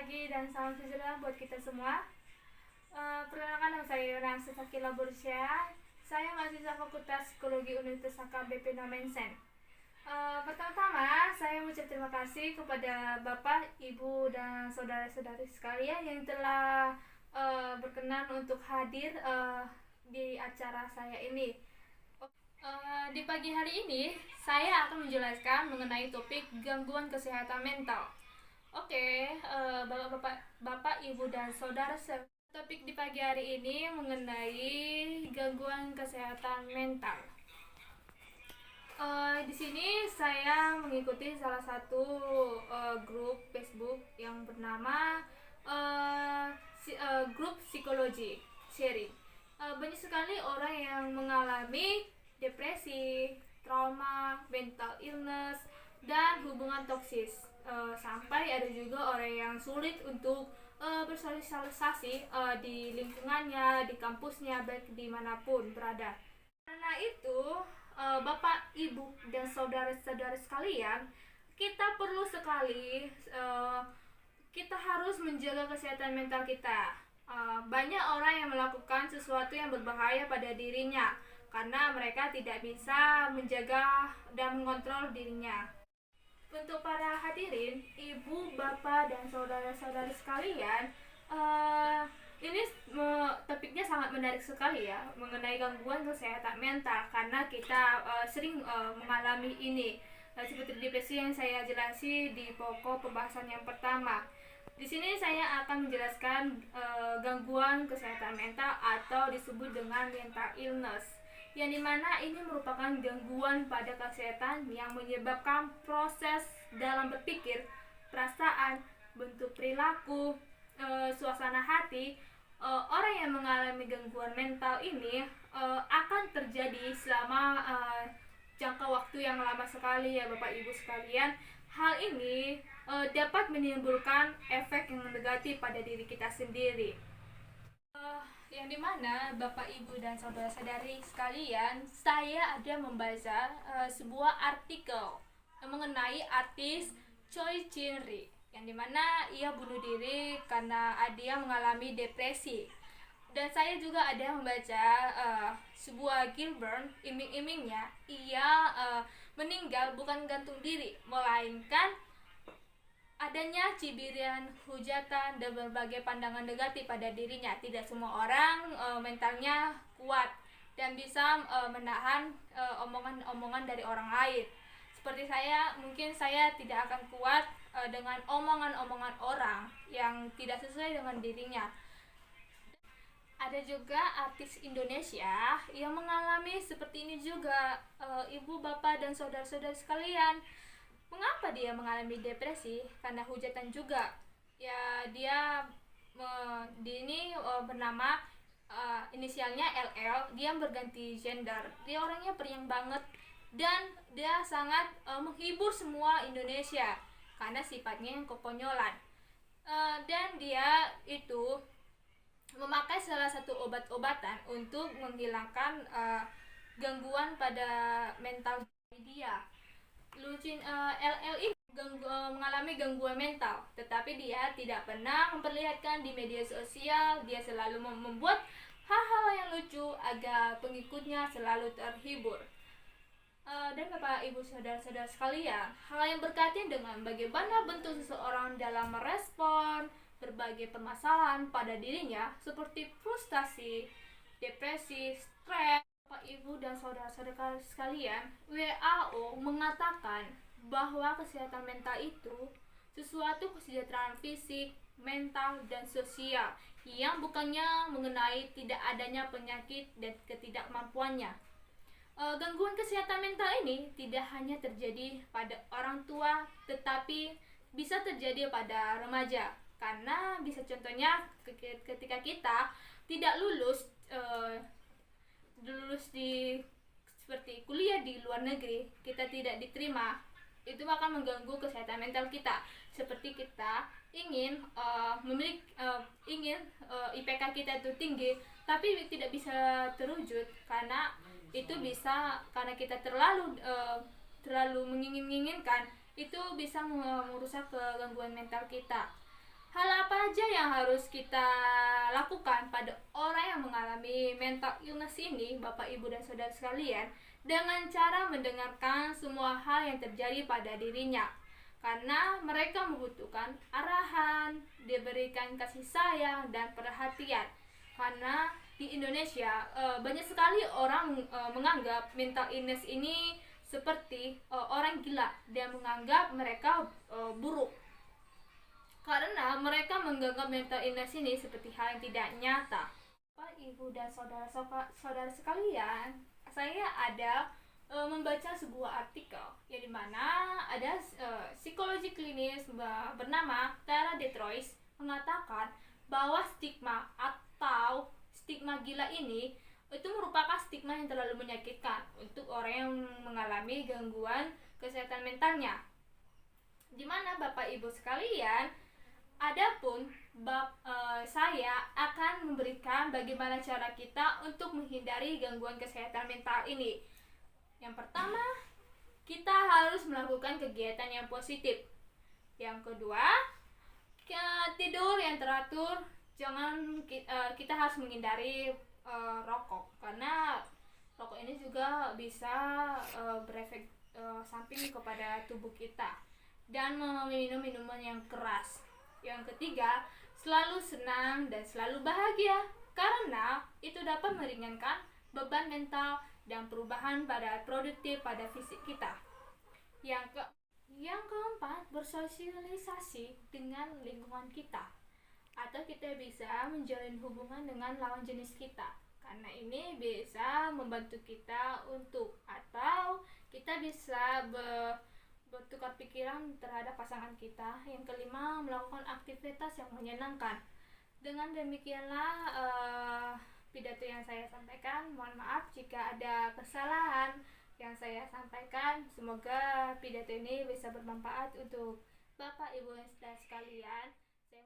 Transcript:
pagi dan salam sejahtera buat kita semua. Perkenalkan, nama saya Yonasa Sakila Bursyah. Saya mahasiswa Fakultas Psikologi Universitas AKBP Nomensen. Pertama-tama saya mengucap terima kasih kepada Bapak, Ibu, dan saudara-saudari sekalian yang telah berkenan untuk hadir di acara saya ini. Di pagi hari ini saya akan menjelaskan mengenai topik gangguan kesehatan mental. Oke, Bapak, Ibu, dan saudara, topik di pagi hari ini mengenai gangguan kesehatan mental. Di sini saya mengikuti salah satu grup Facebook yang bernama grup psikologi sharing. Banyak sekali orang yang mengalami depresi, trauma, mental illness, dan hubungan toksis. Sampai ada juga orang yang sulit untuk bersosialisasi di lingkungannya, di kampusnya, baik dimanapun berada. Karena itu, Bapak, Ibu, dan saudara-saudara sekalian, kita perlu sekali kita harus menjaga kesehatan mental kita. Banyak orang yang melakukan sesuatu yang berbahaya pada dirinya karena mereka tidak bisa menjaga dan mengontrol dirinya. Untuk para hadirin, ibu, bapak, dan saudara-saudari sekalian, ini topiknya sangat menarik sekali ya, mengenai gangguan kesehatan mental, karena kita sering mengalami ini, seperti depresi yang saya jelasi di pokok pembahasan yang pertama. Di sini saya akan menjelaskan gangguan kesehatan mental atau disebut dengan mental illness, yang dimana ini merupakan gangguan pada kesehatan yang menyebabkan proses dalam berpikir, perasaan, bentuk perilaku, suasana hati. Orang yang mengalami gangguan mental ini akan terjadi selama jangka waktu yang lama sekali ya Bapak Ibu sekalian. Hal ini dapat menimbulkan efek yang negatif pada diri kita sendiri. Yang dimana Bapak, Ibu, dan saudara-saudari sekalian, saya ada membaca sebuah artikel mengenai artis Choi Jin-ri, yang dimana ia bunuh diri karena dia mengalami depresi. Dan saya juga ada membaca sebuah Gilbert, iming-imingnya ia meninggal bukan gantung diri, melainkan adanya cibiran, hujatan, dan berbagai pandangan negatif pada dirinya. Tidak semua orang mentalnya kuat dan bisa menahan omongan-omongan dari orang lain. Seperti saya, mungkin saya tidak akan kuat dengan omongan-omongan orang yang tidak sesuai dengan dirinya. Ada juga artis Indonesia yang mengalami seperti ini juga. Ibu, bapak, dan saudara-saudara sekalian, mengapa dia mengalami depresi? Karena hujatan juga. Ya, dia ini bernama inisialnya LL. Dia berganti gender. Dia orangnya periang banget dan dia sangat menghibur semua Indonesia karena sifatnya yang kekonyolan. Dan dia itu memakai salah satu obat-obatan untuk menghilangkan gangguan pada mental dia. LL ini mengalami gangguan mental, tetapi dia tidak pernah memperlihatkan di media sosial. Dia selalu membuat hal-hal yang lucu agar pengikutnya selalu terhibur. Dan Bapak, Ibu, saudara-saudara sekalian, hal yang berkaitan dengan bagaimana bentuk seseorang dalam merespon berbagai permasalahan pada dirinya seperti frustasi, depresi, stres. Bapak, Ibu, dan saudara-saudara sekalian, WHO mengatakan bahwa kesehatan mental itu sesuatu kesejahteraan fisik, mental, dan sosial yang bukannya mengenai tidak adanya penyakit dan ketidakmampuannya. Gangguan kesehatan mental ini tidak hanya terjadi pada orang tua, tetapi bisa terjadi pada remaja. Karena bisa contohnya ketika kita tidak lulus di seperti kuliah di luar negeri, kita tidak diterima, itu akan mengganggu kesehatan mental kita. Seperti kita ingin IPK kita itu tinggi, tapi tidak bisa terwujud karena itu bisa karena kita terlalu menginginkan, itu bisa merusak gangguan mental kita. Hal apa aja yang harus kita lakukan pada orang yang mengalami mental illness ini, Bapak, Ibu, dan saudara sekalian, dengan cara mendengarkan semua hal yang terjadi pada dirinya. Karena mereka membutuhkan arahan, diberikan kasih sayang dan perhatian. Karena di Indonesia banyak sekali orang menganggap mental illness ini seperti orang gila dan menganggap mereka buruk, karena mereka menganggap mental illness ini seperti hal yang tidak nyata. Bapak, Ibu, dan saudara sekalian, saya ada membaca sebuah artikel yang dimana ada psikologi klinis bernama Tara Detroit mengatakan bahwa stigma atau stigma gila ini itu merupakan stigma yang terlalu menyakitkan untuk orang yang mengalami gangguan kesehatan mentalnya. Dimana Bapak Ibu sekalian, adapun saya akan memberikan bagaimana cara kita untuk menghindari gangguan kesehatan mental ini. Yang pertama, kita harus melakukan kegiatan yang positif. Yang kedua, tidur yang teratur. Kita harus menghindari rokok, karena rokok ini juga bisa berefek samping kepada tubuh kita, dan meminum minuman yang keras. Yang ketiga, selalu senang dan selalu bahagia, karena itu dapat meringankan beban mental dan perubahan pada produktif pada fisik kita. Yang keempat, bersosialisasi dengan lingkungan kita, atau kita bisa menjalin hubungan dengan lawan jenis kita, karena ini bisa membantu kita atau kita bisa bertukar pikiran terhadap pasangan kita. Yang kelima, melakukan aktivitas yang menyenangkan. Dengan demikianlah pidato yang saya sampaikan. Mohon maaf jika ada kesalahan yang saya sampaikan. Semoga pidato ini bisa bermanfaat untuk Bapak, Ibu, dan sekalian. Saya